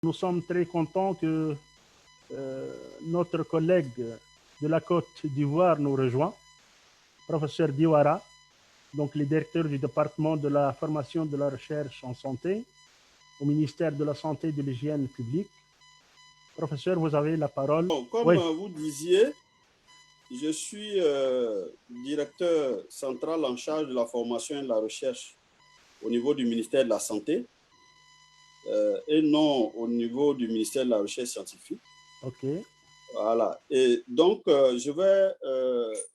Nous sommes très contents que notre collègue de la Côte d'Ivoire nous rejoint, professeur Diwara, donc le directeur du département de la formation de la recherche en santé au ministère de la Santé et de l'Hygiène publique. Professeur, vous avez la parole. Bon, comme vous disiez, je suis directeur central en charge de la formation et de la recherche au niveau du ministère de la Santé et non au niveau du ministère de la Recherche scientifique. OK. Voilà. Et donc, je vais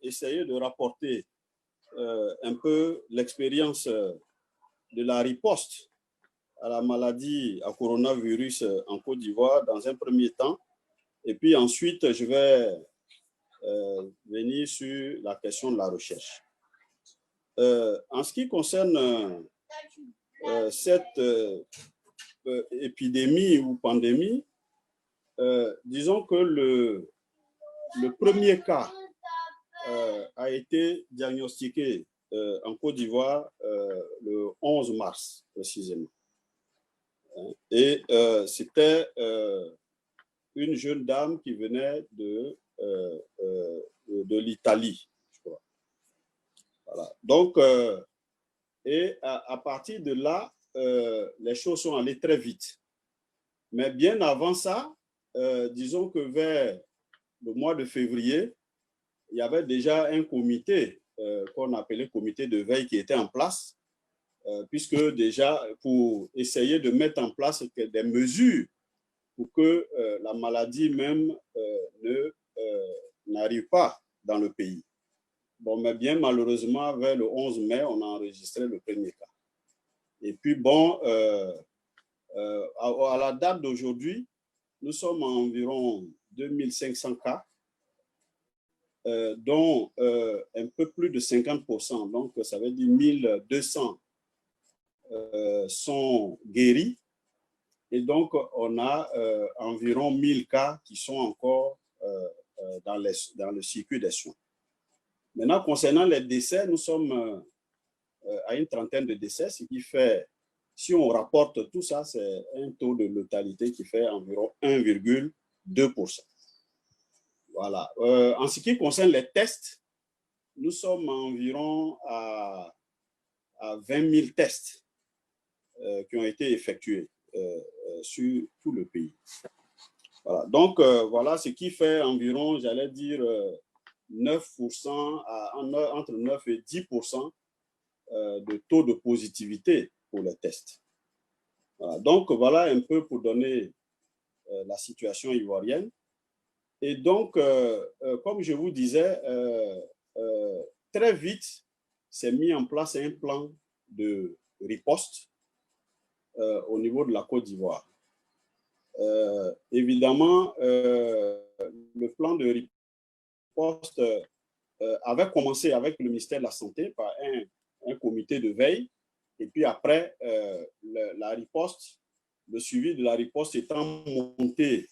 essayer de rapporter un peu l'expérience de la riposte à la maladie à coronavirus en Côte d'Ivoire dans un premier temps. Et puis ensuite, je vais venir sur la question de la recherche. En ce qui concerne cette épidémie ou pandémie, disons que le premier cas a été diagnostiqué en Côte d'Ivoire le 11 mars précisément. Et c'était une jeune dame qui venait de l'Italie, je crois. Voilà. Donc, et à partir de là, les choses sont allées très vite. Mais bien avant ça, disons que vers le mois de février, il y avait déjà un comité qu'on appelait comité de veille qui était en place, puisque déjà pour essayer de mettre en place des mesures pour que la maladie même n'arrive pas dans le pays. Bon, mais bien malheureusement, vers le 11 mai, on a enregistré le premier cas. Et puis bon, à la date d'aujourd'hui, nous sommes à environ 2500 cas, dont un peu plus de 50%, donc ça veut dire 1200 sont guéris. Et donc, on a environ 1000 cas qui sont encore dans le circuit des soins. Maintenant, concernant les décès, nous sommes à une trentaine de décès, ce qui fait, si on rapporte tout ça, c'est un taux de létalité qui fait environ 1,2%. Voilà. En ce qui concerne les tests, nous sommes environ à 20 000 tests qui ont été effectués sur tout le pays. Voilà. Donc, voilà ce qui fait environ, j'allais dire, 9%, entre 9 et 10% de taux de positivité pour les tests. Voilà. Donc, voilà un peu pour donner la situation ivoirienne. Et donc, comme je vous disais, très vite, s'est mis en place un plan de riposte au niveau de la Côte d'Ivoire. Évidemment, le plan de riposte avait commencé avec le ministère de la Santé par un comité de veille. Et puis après, la riposte, le suivi de la riposte étant monté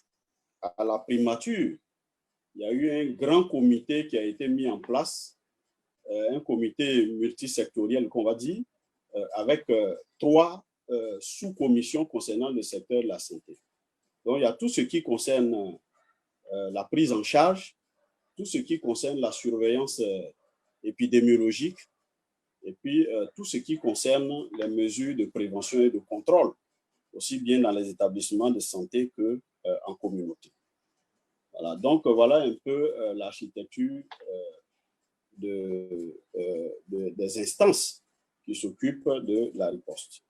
à la primature, il y a eu un grand comité qui a été mis en place, un comité multisectoriel, qu'on va dire, avec 3 sous-commissions concernant le secteur de la santé. Donc, il y a tout ce qui concerne la prise en charge, tout ce qui concerne la surveillance épidémiologique, et puis tout ce qui concerne les mesures de prévention et de contrôle, aussi bien dans les établissements de santé qu'en communauté. Voilà, donc voilà un peu l'architecture des instances qui s'occupent de la riposte.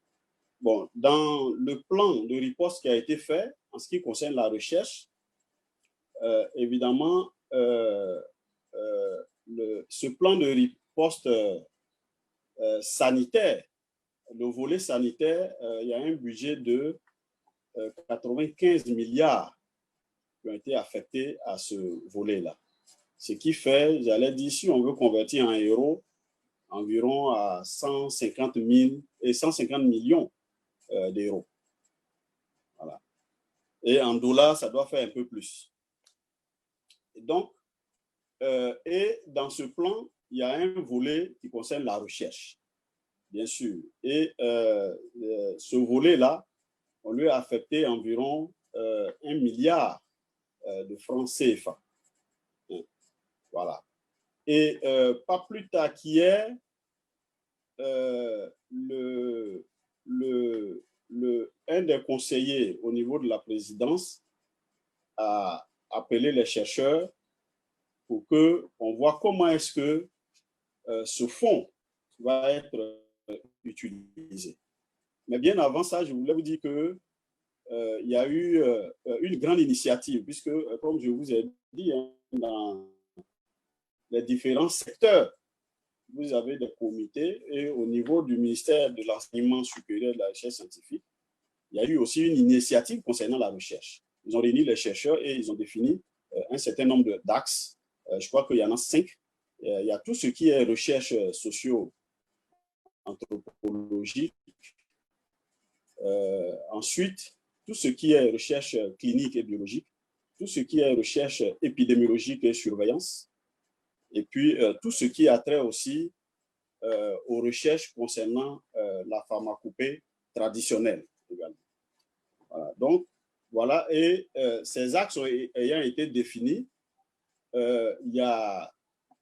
Bon, dans le plan de riposte qui a été fait, en ce qui concerne la recherche, évidemment, ce plan de riposte sanitaire, le volet sanitaire, il y a un budget de 95 milliards qui ont été affectés à ce volet-là. Ce qui fait, j'allais dire, si on veut convertir en euros, environ à 150 millions d'euros. Voilà. Et en dollars, ça doit faire un peu plus. Et donc, et dans ce plan, il y a un volet qui concerne la recherche, bien sûr. Et ce volet-là, on lui a affecté environ 1 milliard de francs CFA. Voilà. Et pas plus tard qu'hier, un des conseillers au niveau de la présidence a appelé les chercheurs pour qu'on voit comment est-ce que ce fonds va être utilisé. Mais bien avant ça, je voulais vous dire que il y a eu une grande initiative, puisque, comme je vous ai dit, hein, dans les différents secteurs, vous avez des comités, et au niveau du ministère de l'Enseignement supérieur et de la recherche scientifique, il y a eu aussi une initiative concernant la recherche. Ils ont réuni les chercheurs et ils ont défini un certain nombre d'axes. Je crois qu'il y en a 5. Il y a tout ce qui est recherche socio-anthropologique. Ensuite, tout ce qui est recherche clinique et biologique, tout ce qui est recherche épidémiologique et surveillance, et puis tout ce qui a trait aussi aux recherches concernant la pharmacopée traditionnelle également. Voilà. Donc, voilà, et ces axes ayant été définis, il y a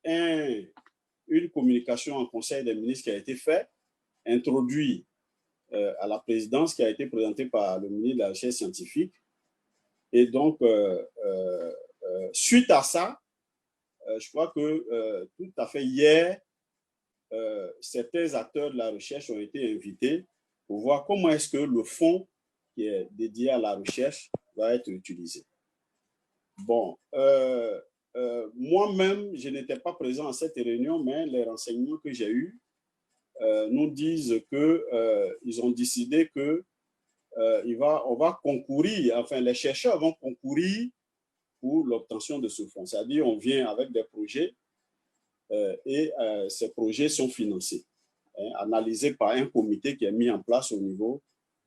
une communication en Conseil des ministres qui a été faite, introduit à la présidence, qui a été présentée par le ministre de la Recherche scientifique. Et donc, suite à ça, je crois que tout à fait hier, certains acteurs de la recherche ont été invités pour voir comment est-ce que le fonds qui est dédié à la recherche va être utilisé. Bon, moi-même, je n'étais pas présent à cette réunion, mais les renseignements que j'ai eus nous disent qu'ils ont décidé que on va concourir, enfin les chercheurs vont concourir pour l'obtention de ce fonds. C'est-à-dire on vient avec des projets et ces projets sont financés, analysés par un comité qui est mis en place au niveau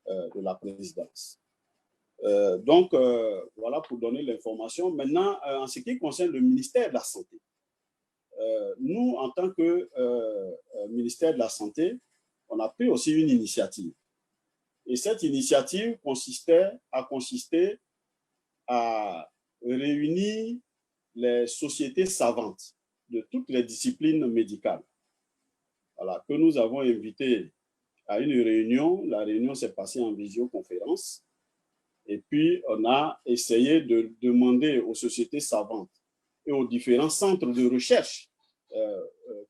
de la présidence. Donc, voilà pour donner l'information. Maintenant, en ce qui concerne le ministère de la Santé, nous, en tant que ministère de la Santé, on a pris aussi une initiative. Et cette initiative a consisté à réunir les sociétés savantes de toutes les disciplines médicales, voilà, que nous avons invitées à une réunion. La réunion s'est passée en visioconférence. Et puis, on a essayé de demander aux sociétés savantes et aux différents centres de recherche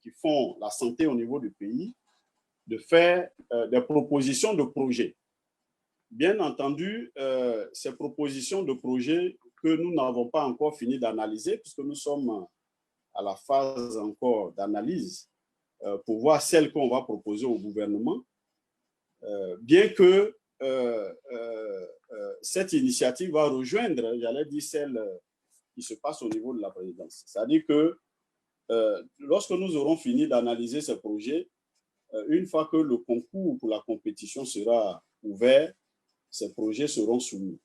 qui font la santé au niveau du pays de faire des propositions de projets. Bien entendu, ces propositions de projets que nous n'avons pas encore fini d'analyser, puisque nous sommes à la phase encore d'analyse pour voir celles qu'on va proposer au gouvernement, bien que cette initiative va rejoindre, j'allais dire, celle qui se passe au niveau de la présidence. C'est-à-dire que lorsque nous aurons fini d'analyser ces projets, une fois que le concours pour la compétition sera ouvert, ces projets seront soumis.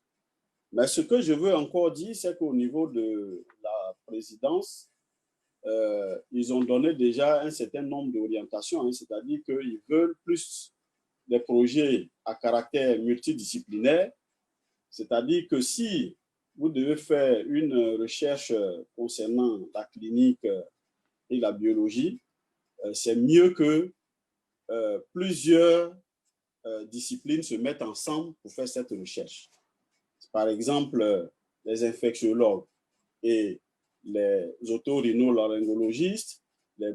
Mais ce que je veux encore dire, c'est qu'au niveau de la présidence, ils ont donné déjà un certain nombre d'orientations, hein, c'est-à-dire qu'ils veulent plus des projets à caractère multidisciplinaire, c'est-à-dire que si vous devez faire une recherche concernant la clinique et la biologie, c'est mieux que plusieurs disciplines se mettent ensemble pour faire cette recherche. Par exemple, les infectiologues et les otorhinolaryngologistes, les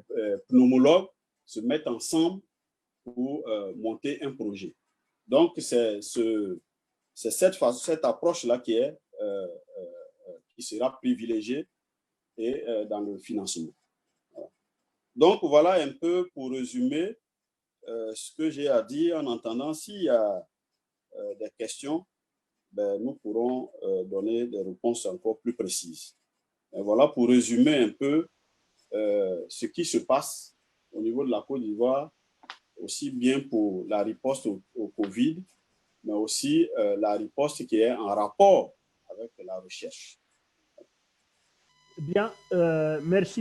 pneumologues se mettent ensemble pour monter un projet. Donc, c'est cette approche-là qui sera privilégiée et dans le financement. Voilà. Donc, voilà un peu pour résumer ce que j'ai à dire. En attendant, s'il y a des questions, ben, nous pourrons donner des réponses encore plus précises. Et voilà pour résumer un peu ce qui se passe au niveau de la Côte d'Ivoire, aussi bien pour la riposte au Covid, mais aussi la riposte qui est en rapport avec la recherche. Bien, merci.